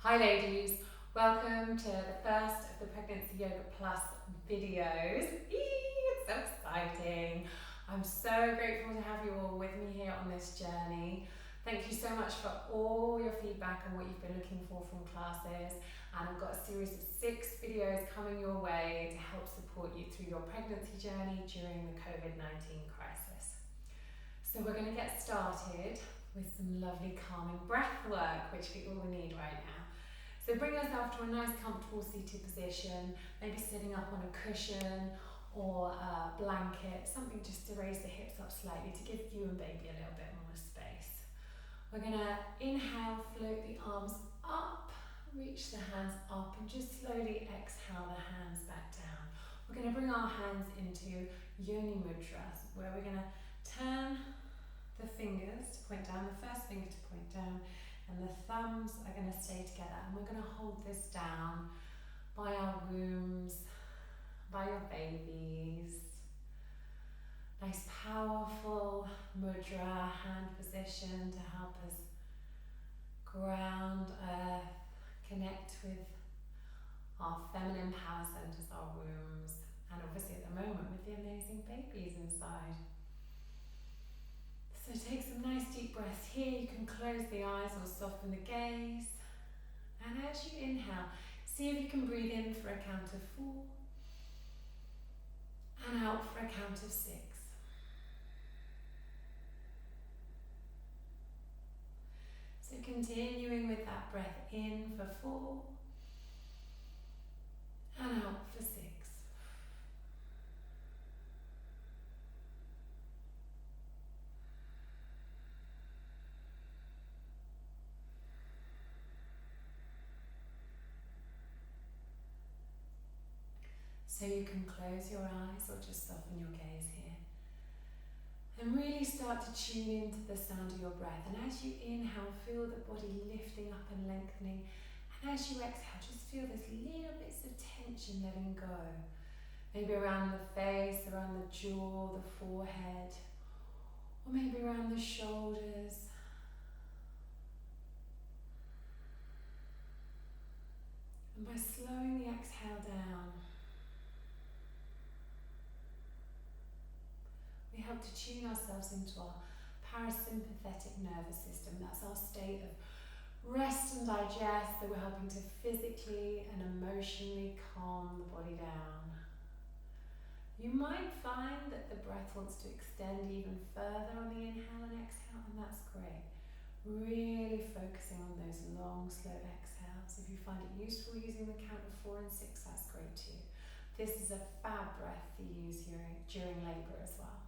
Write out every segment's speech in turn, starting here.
Hi ladies, welcome to the first of the Pregnancy Yoga Plus videos. It's so exciting. I'm so grateful to have you all with me here on this journey. Thank you so much for all your feedback and what you've been looking for from classes. And I've got a series of 6 videos coming your way to help support you through your pregnancy journey during the COVID-19 crisis. So we're going to get started with some lovely calming breath work, which we all need right now. So bring yourself to a nice comfortable seated position, maybe sitting up on a cushion or a blanket, something just to raise the hips up slightly to give you and baby a little bit more space. We're going to inhale, float the arms up, reach the hands up, and just slowly exhale the hands back down. We're going to bring our hands into Yoni Mudra, where we're going to turn the fingers to point down, the first finger to point down, and the thumbs are going to stay together. And we're going to hold this down by our wombs, by your babies. Nice powerful mudra hand position to help us ground, earth, connect with our feminine power centers, our wombs, and obviously at the moment with the amazing babies inside. So take some nice deep breaths here. You can close the eyes or soften the gaze. And as you inhale, see if you can breathe in for a count of 4 and out for a count of 6. So continuing with that breath in for 4 and out for 6. So you can close your eyes or just soften your gaze here. And really start to tune into the sound of your breath. And as you inhale, feel the body lifting up and lengthening. And as you exhale, just feel this little bits of tension letting go. Maybe around the face, around the jaw, the forehead, or maybe around the shoulders. And by slowing the exhale down, we help to tune ourselves into our parasympathetic nervous system. That's our state of rest and digest, that we're helping to physically and emotionally calm the body down. You might find that the breath wants to extend even further on the inhale and exhale, and that's great. Really focusing on those long, slow exhales. If you find it useful using the count of 4 and 6, that's great too. This is a fab breath to use during labour as well.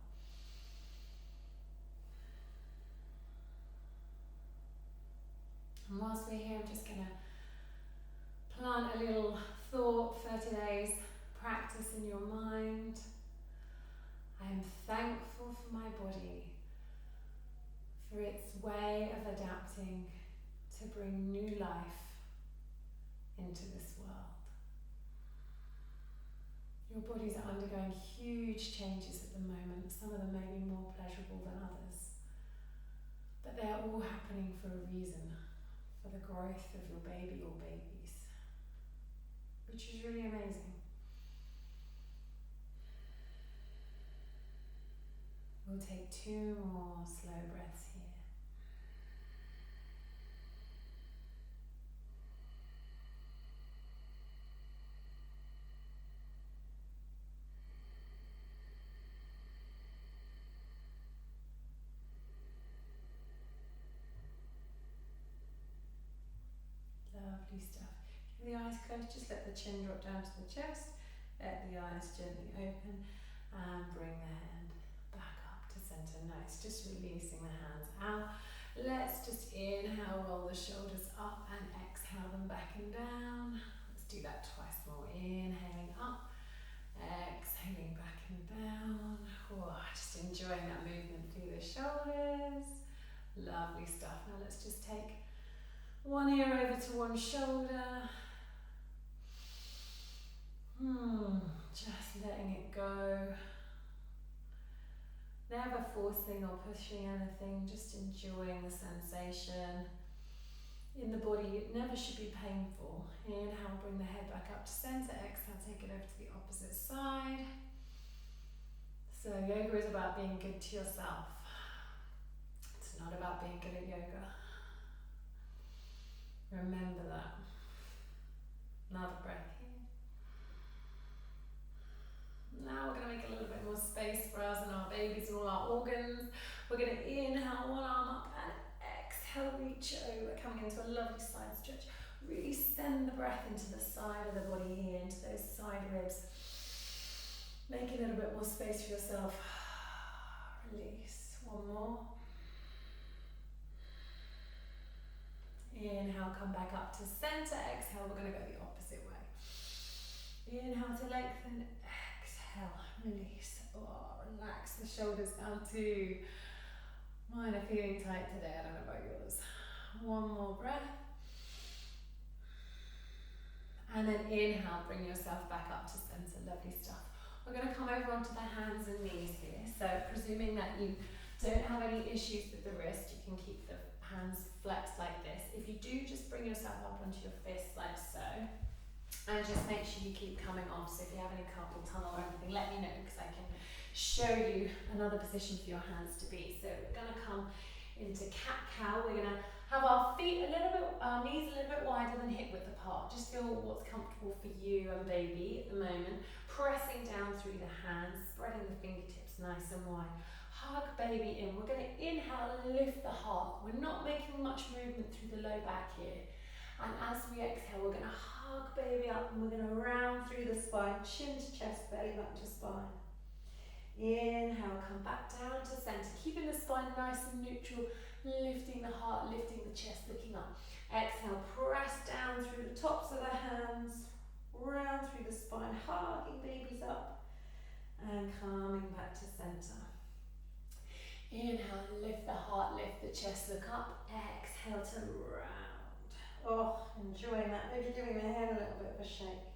And whilst we're here, I'm just going to plant a little thought for today's practice in your mind. I am thankful for my body, for its way of adapting to bring new life into this world. Your bodies are undergoing huge changes at the moment. Some of them may be more pleasurable than others, but they're all happening for a reason. For the growth of your baby or babies, which is really amazing. We'll take 2 more slow breaths here. Lovely stuff. Keep the eyes closed, just let the chin drop down to the chest, let the eyes gently open, and bring the hand back up to center. Nice, just releasing the hands out. Let's just inhale, roll the shoulders up, and exhale them back and down. Let's do that twice more. Inhaling up, exhaling back and down. Oh, just enjoying that movement through the shoulders. Lovely stuff. Now let's just take one ear over to one shoulder. Just letting it go. Never forcing or pushing anything, just enjoying the sensation. in the body. It never should be painful. Inhale, bring the head back up to center. Exhale, take it over to the opposite side. So yoga is about being good to yourself. It's not about being good at yoga. Remember that. Another breath here. Now we're going to make a little bit more space for us and our babies and all our organs. We're going to inhale one arm up and exhale, reach over, coming into a lovely side stretch. Really send the breath into the side of the body here, into those side ribs. Make a little bit more space for yourself. Release. One more. Inhale, come back up to center. Exhale, we're going to go the opposite way. Inhale to lengthen. Exhale, release. Oh, relax the shoulders down too. Mine are feeling tight today. I don't know about yours. One more breath. And then inhale, bring yourself back up to center. Lovely stuff. We're going to come over onto the hands and knees here. So presuming that you don't have any issues with the wrist, you can keep the hands flexed like this. If you do, just bring yourself up onto your fists like so. And just make sure you keep coming off. So if you have any carpal tunnel or anything, let me know, because I can show you another position for your hands to be. So we're going to come into cat-cow. We're going to have our feet a little bit, our knees a little bit wider than hip width apart. Just feel what's comfortable for you and baby at the moment. Pressing down through the hands, spreading the fingertips nice and wide. Hug baby in. We're going to inhale, lift the heart. We're not making much movement through the low back here. And as we exhale, we're going to hug baby up and we're going to round through the spine, chin to chest, belly button to spine. Inhale, come back down to center, keeping the spine nice and neutral, lifting the heart, lifting the chest, looking up. Exhale, press down through the tops of the hands, round through the spine, hugging babies up, and coming back to center. Inhale, lift the heart, lift the chest, look up. Exhale to round. Oh, enjoying that. Maybe giving the head a little bit of a shake.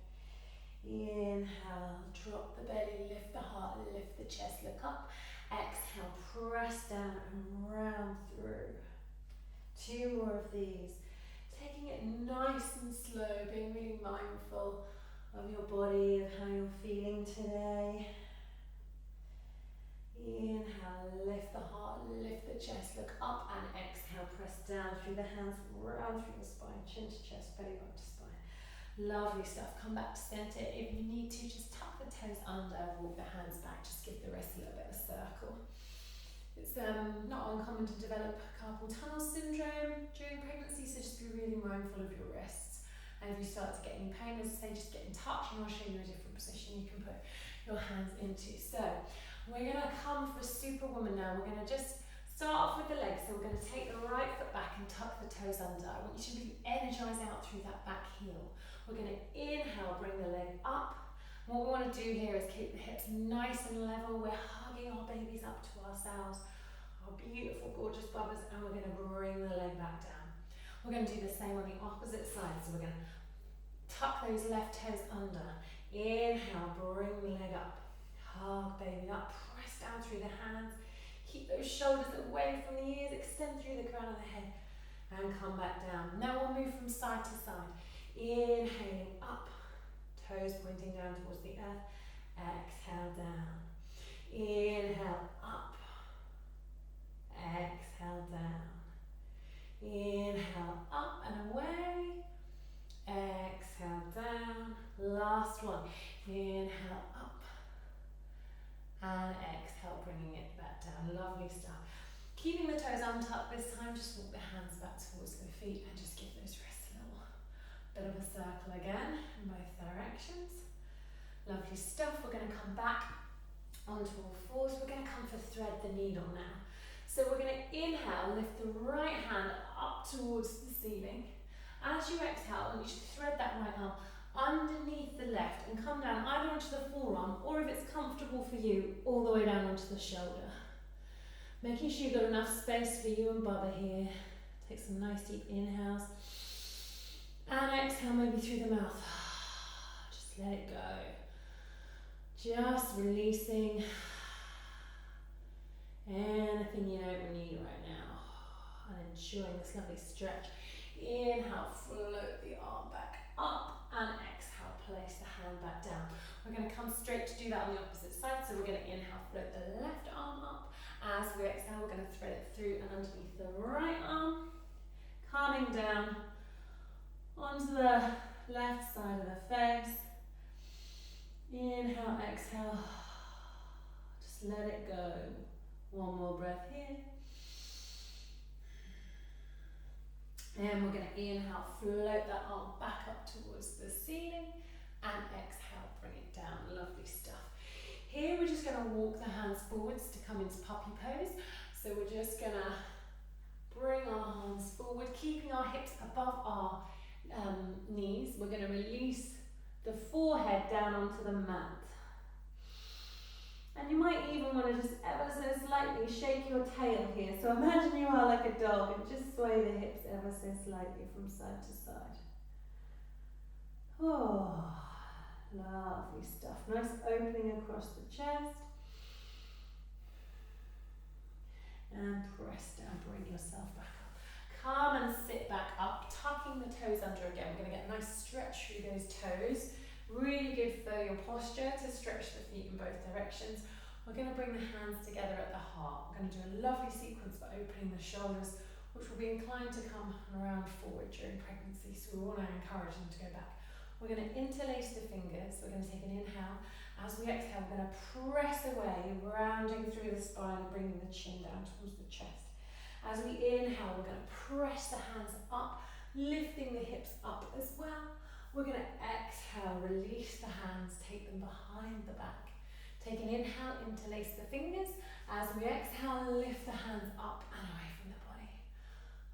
Inhale, drop the belly, lift the heart, lift the chest, look up. Exhale, press down and round through. 2 more of these. Taking it nice and slow, being really mindful of your body, of how you're feeling today. Inhale, lift the heart, lift the chest, look up, and exhale, press down through the hands, round through the spine, chin to chest, belly button to spine. Lovely stuff. Come back to center. If you need to, just tuck the toes under, walk the hands back, just give the wrist a little bit of a circle. It's not uncommon to develop carpal tunnel syndrome during pregnancy, so just be really mindful of your wrists. And if you start to get any pain, as I say, just get in touch and I'll show you a different position you can put your hands into. So we're going to come for Superwoman now. We're going to just start off with the legs. So we're going to take the right foot back and tuck the toes under. I want you to really energize out through that back heel. We're going to inhale, bring the leg up. What we want to do here is keep the hips nice and level. We're hugging our babies up to ourselves, our beautiful, gorgeous bubbers, and we're going to bring the leg back down. We're going to do the same on the opposite side. So we're going to tuck those left toes under. Inhale, bring the leg up. Hug baby up, press down through the hands. Keep those shoulders away from the ears, extend through the crown of the head, and come back down. Now we'll move from side to side. Inhaling up. Toes pointing down towards the earth. Exhale down. Inhale up. Exhale down. Inhale up and away. Exhale down. Last one. Inhale up. And exhale, bringing it back down. Lovely stuff. Keeping the toes untucked this time. Just walk the hands back towards the feet and just give those wrists a little bit of a circle again in both directions. Lovely stuff. We're going to come back onto all fours. We're going to come for thread the needle now. So we're going to inhale, lift the right hand up towards the ceiling. As you exhale, I want you to thread that right arm underneath the left and come down either onto the forearm, or if it's comfortable for you, all the way down onto the shoulder. Making sure you've got enough space for you and Bubba here. Take some nice deep inhales. And exhale maybe through the mouth. Just let it go. Just releasing anything you don't need right now. And enjoying this lovely stretch Inhale, float the arm back up, and exhale, place the hand back down. We're going to come straight to do that on the opposite side, so we're going to inhale, float the left arm up. As we exhale, we're going to thread it through and underneath the right arm, coming down onto the left side of the face. Inhale, exhale, just let it go. One more breath here. And we're going to inhale, float that arm back up towards the ceiling, and exhale, bring it down. Lovely stuff. Here we're just going to walk the hands forwards to come into puppy pose. So we're just going to bring our hands forward, keeping our hips above our knees. We're going to release the forehead down onto the mat. And you might even want to just ever so slightly shake your tail here. So imagine you are like a dog and just sway the hips ever so slightly from side to side. Oh, lovely stuff. Nice opening across the chest. And press down, bring yourself back up. Come and sit back up, tucking the toes under again. We're going to get a nice stretch through those toes. Really good for your posture to stretch the feet in both directions. We're going to bring the hands together at the heart. We're going to do a lovely sequence for opening the shoulders, which will be inclined to come around forward during pregnancy, so we want to encourage them to go back. We're going to interlace the fingers. We're going to take an inhale. As we exhale, we're going to press away, rounding through the spine and bringing the chin down towards the chest. As we inhale, we're going to press the hands up, lifting the hips up as well. We're going to exhale, release the hands, take them behind the back. Take an inhale, interlace the fingers. As we exhale, lift the hands up and away from the body.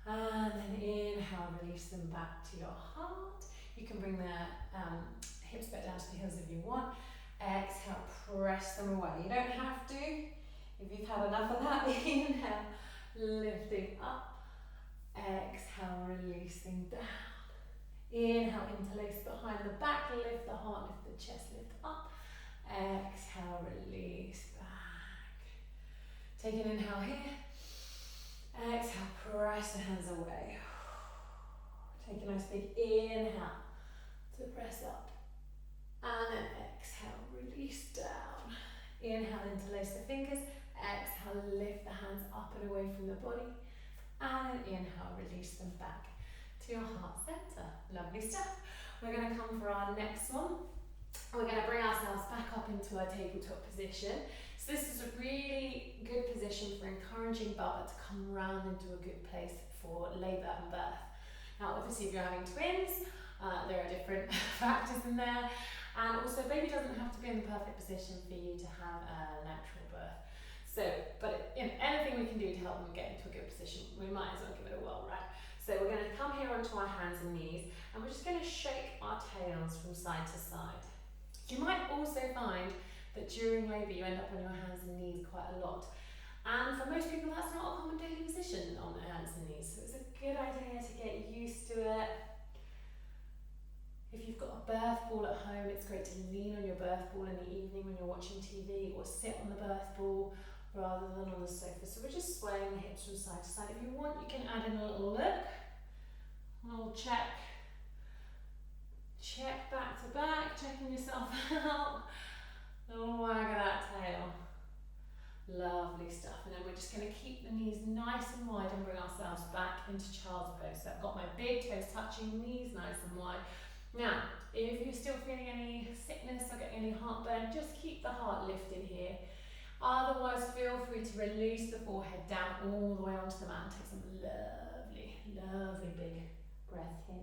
And then inhale, release them back to your heart. You can bring the hips back down to the heels if you want. Exhale, press them away. You don't have to. If you've had enough of that, inhale, lifting up. Exhale, releasing down. Inhale, interlace behind the back, lift the heart, lift the chest, lift up. Exhale, release back. Take an inhale here. Exhale, press the hands away. Take a nice big inhale to press up. And then exhale, release down. Inhale, interlace the fingers. Exhale, lift the hands up and away from the body. And then inhale, release them back to your heart center. Lovely stuff. We're going to come for our next one. We're going to bring ourselves back up into our tabletop position. So this is a really good position for encouraging Bubba to come round into a good place for labour and birth. Now obviously if you're having twins, there are different factors in there, and also baby doesn't have to be in the perfect position for you to have a natural birth. So, but anything we can do to help them get into a good position, we might as well give it a whirl, right? So we're going to come here onto our hands and knees, and we're just going to shake our tails from side to side. You might also find that during labour you end up on your hands and knees quite a lot. And for most people that's not a common daily position on their hands and knees, so it's a good idea to get used to it. If you've got a birth ball at home, it's great to lean on your birth ball in the evening when you're watching TV, or sit on the birth ball rather than on the sofa. So we're just swaying the hips from side to side. If you want, you can add in a little look, a little check back to back, checking yourself out, a little wag of that tail. Lovely stuff. And then we're just going to keep the knees nice and wide and bring ourselves back into child's pose. So I've got my big toes touching, knees nice and wide. Now, if you're still feeling any sickness or getting any heartburn, just keep the heart lifted here. Otherwise, feel free to release the forehead down all the way onto the mat and take some lovely, lovely big breath here.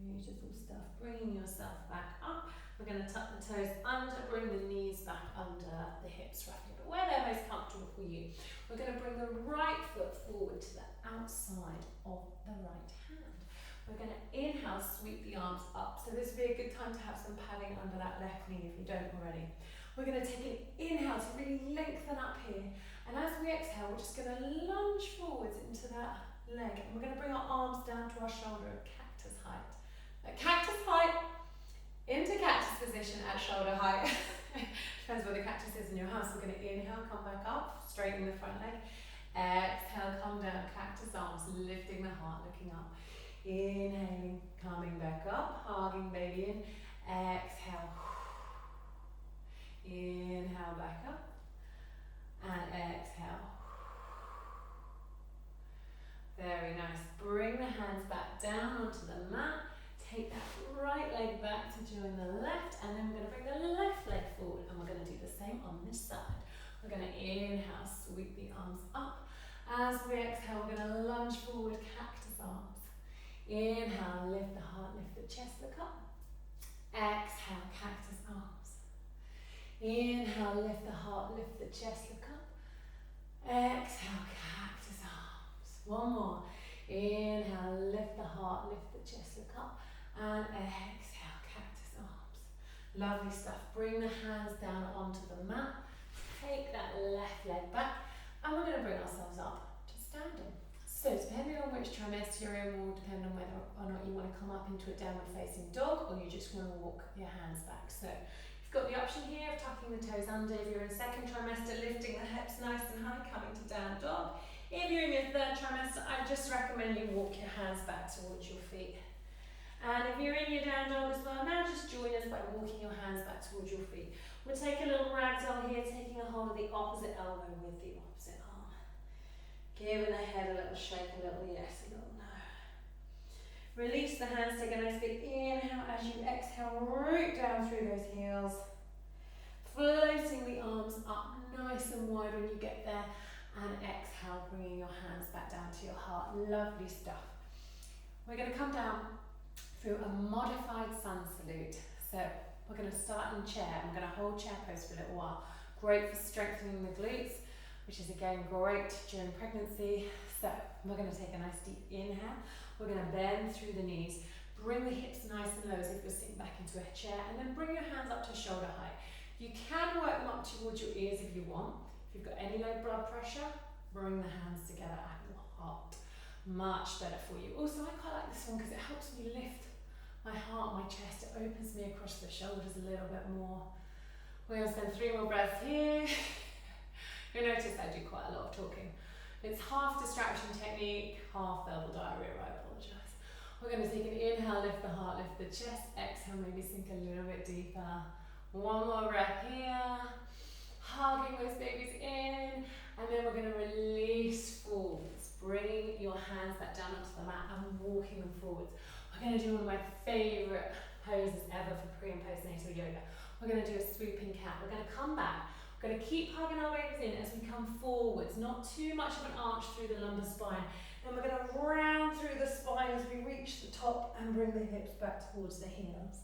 Beautiful stuff. Bringing yourself back up. We're going to tuck the toes under, bring the knees back under the hips roughly, but where they're most comfortable for you. We're going to bring the right foot forward to the outside of the right hand. We're going to inhale, sweep the arms up. So this would be a good time to have some padding under that left knee if you don't already. We're going to take an inhale to really lengthen up here. And as we exhale, we're just going to lunge forwards into that leg. And we're going to bring our arms down to our shoulder at cactus height. At cactus height, into cactus position at shoulder height. Depends where the cactus is in your house. We're going to inhale, come back up, straighten the front leg. Exhale, come down, cactus arms, lifting the heart, looking up. Inhaling, coming back up, hugging baby in. Exhale. Inhale, back up. And exhale. Very nice. Bring the hands back down onto the mat. Take that right leg back to join the left, and then we're going to bring the left leg forward, and we're going to do the same on this side. We're going to inhale, sweep the arms up. As we exhale, we're going to lunge forward, cactus arms. Inhale, lift the heart, lift the chest, look up. Exhale, cactus arms. Inhale, lift the heart, lift the chest, look up. Exhale, cactus arms. One more. Inhale, lift the heart, lift the chest, look up. And exhale, cactus arms. Lovely stuff. Bring the hands down onto the mat. Take that left leg back. And we're going to bring ourselves up to standing. So depending on which trimester you're in will depend on whether or not you want to come up into a downward facing dog or you just want to walk your hands back. So you've got the option here of tucking the toes under. If you're in second trimester, lifting the hips nice and high, coming to down dog. If you're in your third trimester, I just recommend you walk your hands back towards your feet. And if you're in your down dog as well, now just join us by walking your hands back towards your feet. We'll take a little ragdoll here, taking a hold of the opposite elbow with the opposite arm. Giving the head a little shake, a little yes, a little no. Release the hands, take a nice big inhale as you exhale, root down through those heels. Floating the arms up nice and wide when you get there. And exhale, bringing your hands back down to your heart. Lovely stuff. We're going to come down through a modified sun salute. So we're going to start in chair. I'm going to hold chair pose for a little while. Great for strengthening the glutes, which is again great during pregnancy. So we're going to take a nice deep inhale. We're going to bend through the knees. Bring the hips nice and low as if you're sitting back into a chair, and then bring your hands up to shoulder height. You can work them up towards your ears if you want. If you've got any low blood pressure, bring the hands together at your heart. Much better for you. Also, I quite like this one because it helps me lift my heart, my chest. It opens me across the shoulders a little bit more. We're going to spend 3 more breaths here. You'll notice I do quite a lot of talking. It's half distraction technique, half verbal diarrhea, I apologise. We're going to take an inhale, lift the heart, lift the chest. Exhale, maybe sink a little bit deeper. One more breath here. Hugging those babies in, and then we're going to release forwards, bringing your hands back down onto the mat and walking them forwards. We're going to do one of my favourite poses ever for pre and postnatal yoga. We're going to do a swooping cat. We're going to come back. We're going to keep hugging our babies in as we come forwards, not too much of an arch through the lumbar spine. Then we're going to round through the spine as we reach the top and bring the hips back towards the heels.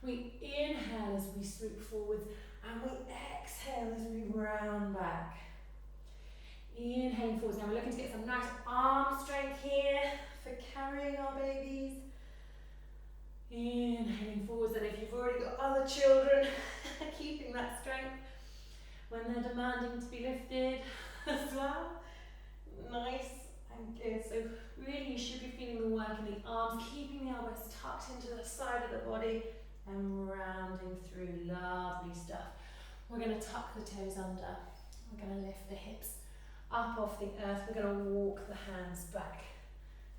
We inhale as we swoop forwards, and we exhale as we round back. Inhaling forwards. Now we're looking to get some nice arm strength here for carrying our babies. Inhaling forwards, and if you've already got other children, keeping that strength when they're demanding to be lifted as well. Nice and good. So really you should be feeling the work in the arms, keeping the elbows tucked into the side of the body and rounding through. Lovely stuff. We're going to tuck the toes under. We're going to lift the hips up off the earth. We're going to walk the hands back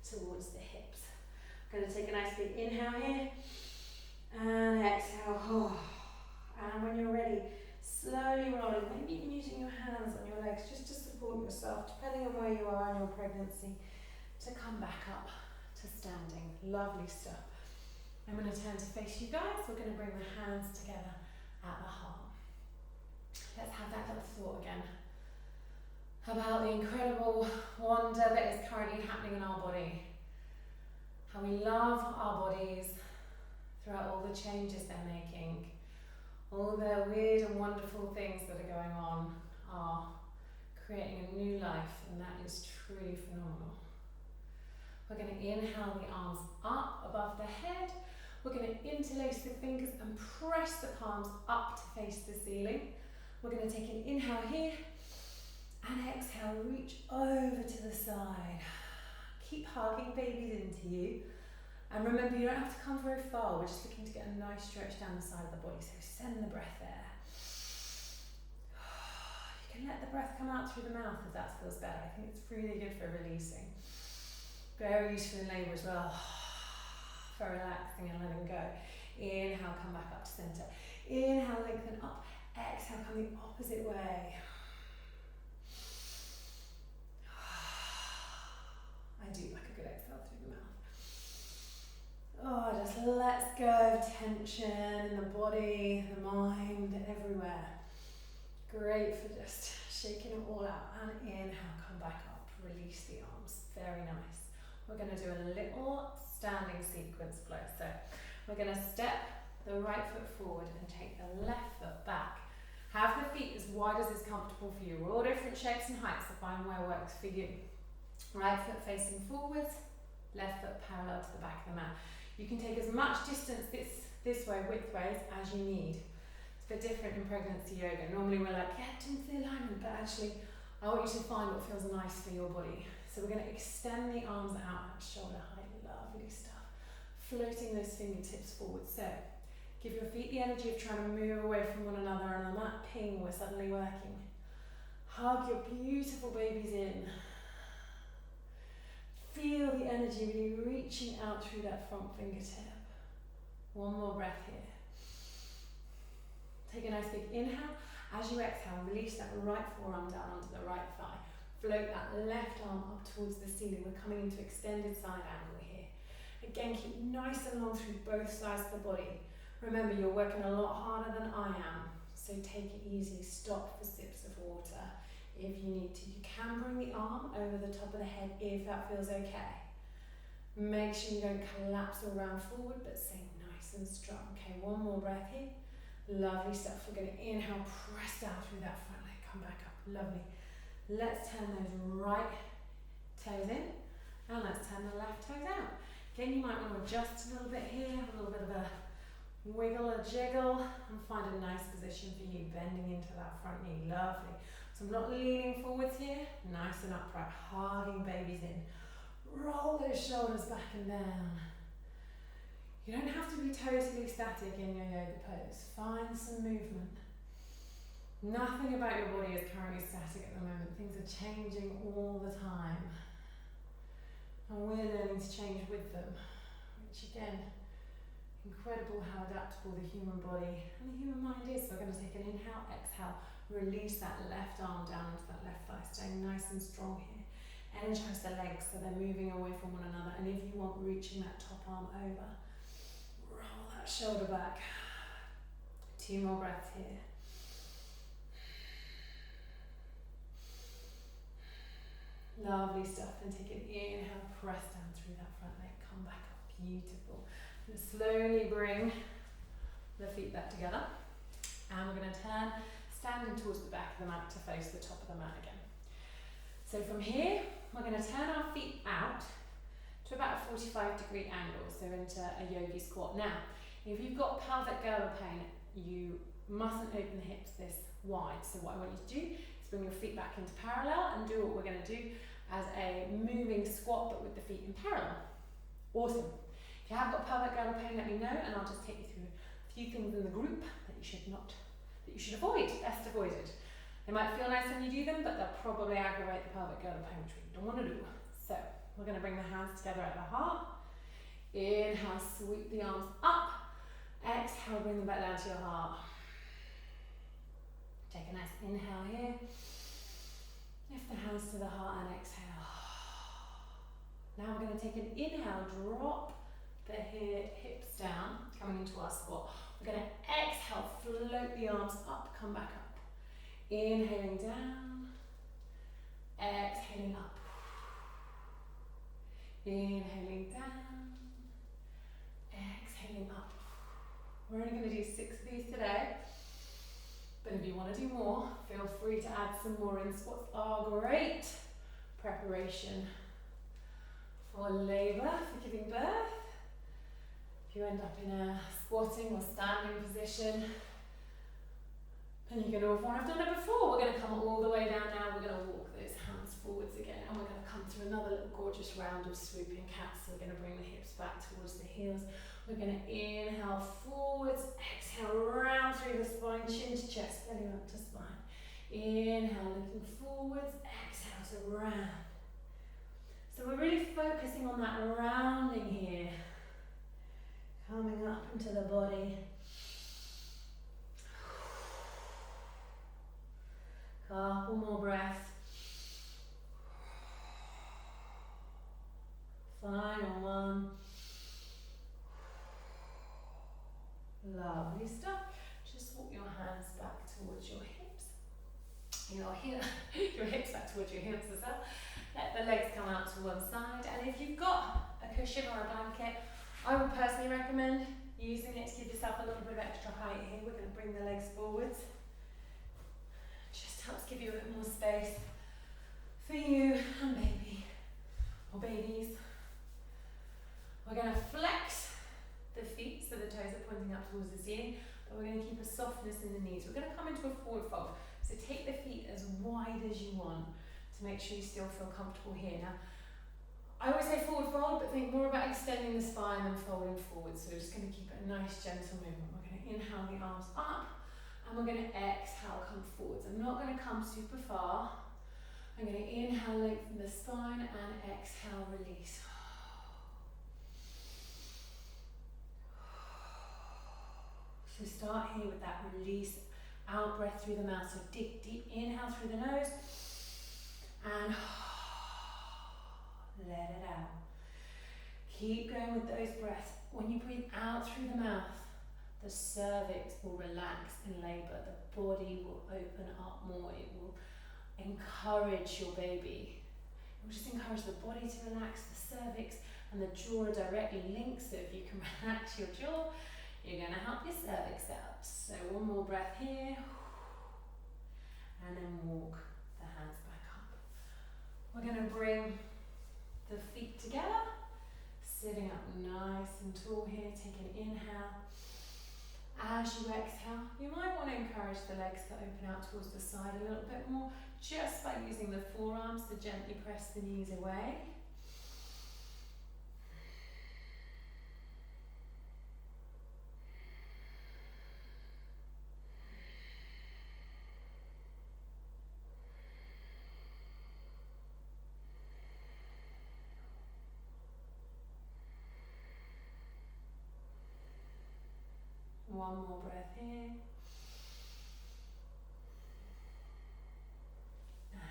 towards the hips. We're going to take a nice big inhale here and exhale. Oh. And when you're ready, slowly rolling, maybe even using your hands on your legs just to support yourself, depending on where you are in your pregnancy, to come back up to standing. Lovely stuff. I'm going to turn to face you guys. We're going to bring the hands together at the heart. Let's have that little thought again about the incredible wonder that is currently happening in our body. How we love our bodies throughout all the changes they're making. All the weird and wonderful things that are going on are creating a new life, and that is truly phenomenal. We're going to inhale the arms up above the head. We're going to interlace the fingers and press the palms up to face the ceiling. We're going to take an inhale here and exhale, reach over to the side. hugging babies into you. And remember, you don't have to come very far. We're just looking to get a nice stretch down the side of the body. So send the breath there. You can let the breath come out through the mouth if that feels better. I think it's really good for releasing. Very useful in labour as well. For relaxing and letting go. Inhale, come back up to centre. Inhale, lengthen up. Exhale, come the opposite way. I do like a good exhale through the mouth. Oh, just let's go of tension in the body, the mind, everywhere. Great for just shaking it all out. And inhale, come back up. Release the arms. Very nice. We're going to do a little standing sequence flow. So we're going to step the right foot forward and take the left foot back. Have the feet as wide as is comfortable for you. We're all different shapes and heights, so find where works for you. Right foot facing forwards, left foot parallel to the back of the mat. You can take as much distance this way, widthways, as you need. It's a bit different in pregnancy yoga. Normally we're like, get into the alignment, but actually I want you to find what feels nice for your body. So we're going to extend the arms out at shoulder height. Lovely stuff. Floating those fingertips forward. So give your feet the energy of trying to move away from one another, and on that ping we're suddenly working. Hug your beautiful babies in. Feel the energy really reaching out through that front fingertip. One more breath here. Take a nice big inhale. As you exhale, release that right forearm down onto the right thigh. Float that left arm up towards the ceiling. We're coming into extended side angle here. Again, keep nice and long through both sides of the body. Remember, you're working a lot harder than I am, so take it easy. Stop for sips of water if you need to. You can bring the arm over the top of the head if that feels okay. Make sure you don't collapse or round forward, but stay nice and strong. Okay, one more breath here. Lovely stuff. We're going to inhale, press down through that front leg. Come back up. Lovely. Let's turn those right toes in, and let's turn the left toes out. Again, you might want to adjust a little bit here, a little bit of a wiggle or jiggle, and find a nice position for you, bending into that front knee. Lovely. So I'm not leaning forwards here, nice and upright, hugging babies in. Roll those shoulders back and down. You don't have to be totally static in your yoga pose. Find some movement. Nothing about your body is currently static at the moment. Things are changing all the time. And we're learning to change with them, which again, incredible how adaptable the human body and the human mind is. So we're going to take an inhale, exhale, release that left arm down into that left thigh, staying nice and strong here. Energize the legs so they're moving away from one another, and if you want, reaching that top arm over. Roll that shoulder back. 2 more breaths here. Lovely stuff. Then take an inhale, press down through that front leg, come back up. Beautiful. And slowly bring the feet back together, and we're going to turn, standing towards the back of the mat to face the top of the mat again. So from here, we're going to turn our feet out to about a 45-degree angle, so into a yogi squat. Now, if you've got pelvic girdle pain, you mustn't open the hips this wide. So what I want you to do is bring your feet back into parallel and do what we're going to do as a moving squat, but with the feet in parallel. Awesome. If you have got pelvic girdle pain, let me know, and I'll just take you through a few things in the group that you should avoid, best avoided. They might feel nice when you do them, but they'll probably aggravate the pelvic girdle pain, which we don't want to do. So we're going to bring the hands together at the heart. Inhale, sweep the arms up. Exhale, bring them back down to your heart. Take a nice inhale here. Lift the hands to the heart and exhale. Now we're going to take an inhale, drop the hips down, coming into our squat. We're going to exhale, float the arms up, come back up. Inhaling down, exhaling up. Inhaling down, exhaling up. We're only going to do 6 of these today, but if you want to do more, feel free to add some more in. Squats are great preparation for labour, for giving birth. If you end up in a squatting or standing position, and you can go, I've done it before, we're going to come all the way down now, we're going to walk those hands forwards again, and we're going to come through another little gorgeous round of swooping cats. So we're going to bring the hips back towards the heels. We're going to inhale forwards, exhale round through the spine, chin to chest, belly up to spine. Inhale, looking forwards, exhale to round. So we're really focusing on that rounding here. Coming up into the body. Couple more breaths. Final one. Lovely stuff. Just walk your hands back towards your hips. Your hips back towards your heels as well. Let the legs come out to one side. And if you've got a cushion or a blanket, I would personally recommend using it to give yourself a little bit of extra height here. We're going to bring the legs forwards. Just helps give you a bit more space for you and baby or babies. We're going to flex the feet so the toes are pointing up towards the ceiling, but we're going to keep a softness in the knees. We're going to come into a forward fold. So take the feet as wide as you want to make sure you still feel comfortable here. Now, I always say forward fold, but think more about extending the spine than folding forward. So we're just going to keep it a nice gentle movement. We're going to inhale the arms up, and we're going to exhale, come forwards. I'm not going to come super far. I'm going to inhale, lengthen the spine, and exhale, release. So start here with that release, out breath through the mouth. So deep inhale through the nose, and let it out. Keep going with those breaths. When you breathe out through the mouth, the cervix will relax in labour. The body will open up more. It will encourage your baby. It will just encourage the body to relax. The cervix and the jaw are directly linked. So if you can relax your jaw, you're going to help your cervix out. So one more breath here. And then walk the hands back up. We're going to bring the feet together. Sitting up nice and tall here. Take an inhale. As you exhale, you might want to encourage the legs to open out towards the side a little bit more, just by using the forearms to gently press the knees away. One more breath here. And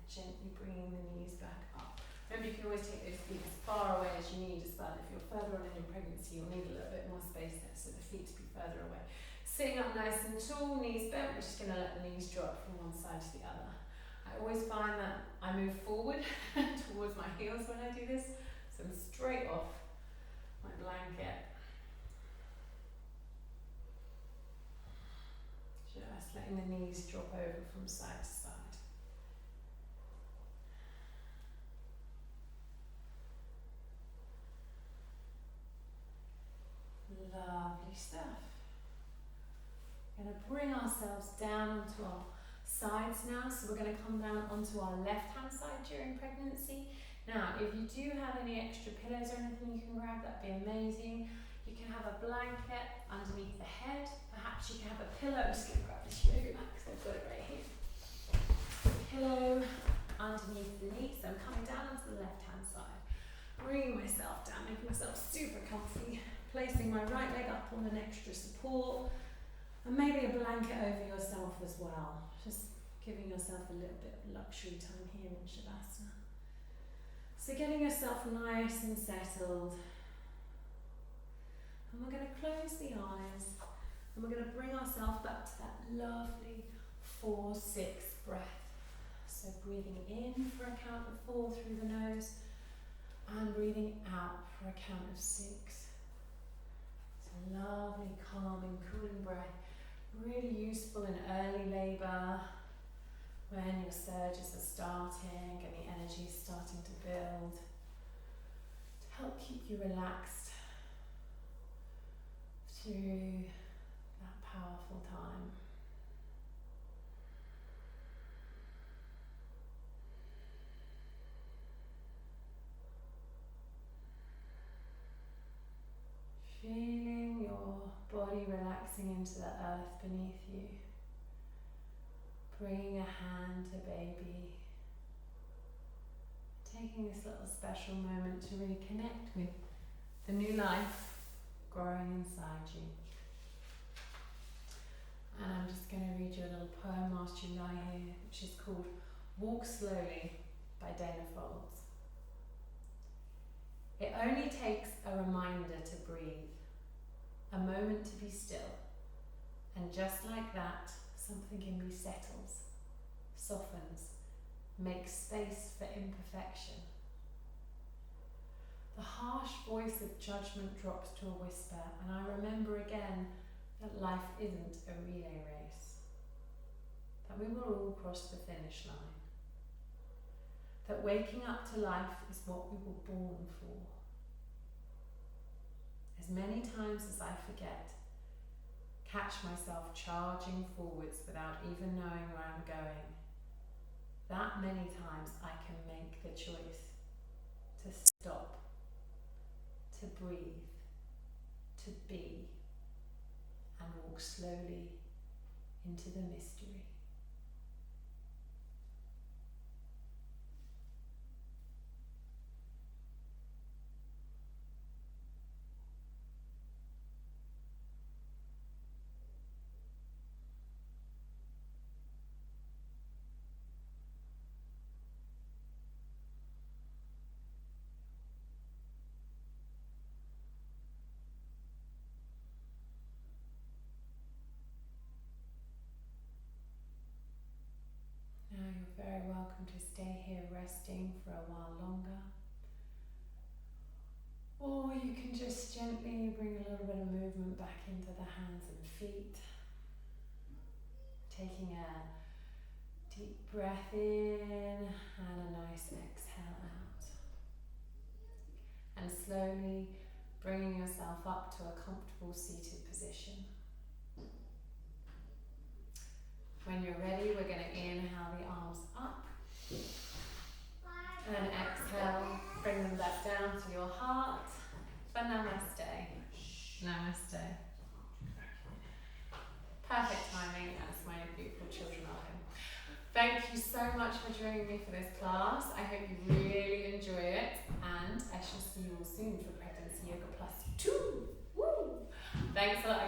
gently bringing the knees back up. Remember, you can always take those feet as far away as you need as well. If you're further on in your pregnancy, you'll need a little bit more space there, so the feet to be further away. Sitting up nice and tall, knees bent. We're just going to let the knees drop from one side to the other. I always find that I move forward towards my heels when I do this, so I'm straight off my blanket. Just letting the knees drop over from side to side. Lovely stuff. We're going to bring ourselves down onto our sides now. So we're going to come down onto our left-hand side during pregnancy. Now, if you do have any extra pillows or anything you can grab, that'd be amazing. You can have a blanket underneath the head. Perhaps you can have a pillow. I'm just going to grab this yoga mat because I've got it right here. Pillow underneath the knee. So I'm coming down onto the left-hand side. Bringing myself down, making myself super comfy. Placing my right leg up on an extra support. And maybe a blanket over yourself as well. Just giving yourself a little bit of luxury time here in Shavasana. So getting yourself nice and settled. And we're going to close the eyes and we're going to bring ourselves back to that lovely 4-6 breath. So breathing in for a count of 4 through the nose and breathing out for a count of 6. It's a lovely, calming, cooling breath. Really useful in early labour when your surges are starting and the energy is starting to build. To help keep you relaxed through that powerful time. relaxing into the earth beneath you. Bringing a hand to baby. Taking this little special moment to really connect with the new life growing inside you. And I'm just going to read you a little poem whilst you lie here, which is called Walk Slowly by Deaville. It only takes a reminder to breathe, a moment to be still, and just like that, something in me settles, softens, makes space for imperfection. The harsh voice of judgment drops to a whisper, and I remember again that life isn't a relay race, that we will all cross the finish line, that waking up to life is what we were born for. As many times as I forget, catch myself charging forwards without even knowing where I'm going, that many times I can make the choice to stop, to breathe, to be, and walk slowly into the mystery. Now you're very welcome to stay here resting for a while longer. Or you can just gently bring a little bit of movement back into the hands and feet. Taking a deep breath in and a nice exhale out. And slowly bringing yourself up to a comfortable seated position. When you're ready, we're going to inhale the arms up and exhale, bring them back down to your heart for Namaste. Namaste. Perfect timing, as my beautiful children are home. Thank you so much for joining me for this class. I hope you really enjoy it, and I shall see you all soon for Pregnancy Yoga Plus 2. Woo! Thanks a lot,